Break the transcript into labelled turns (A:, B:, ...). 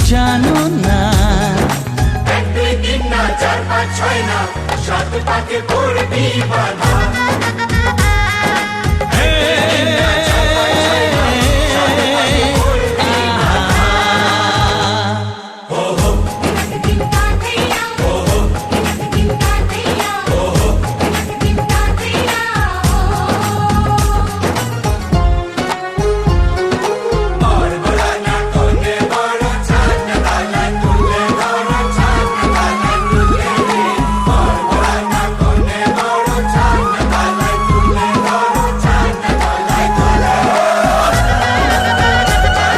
A: জানো না।
B: 1 2 3 না 4 5 6 না 7 পাকে পড়বি বাধা।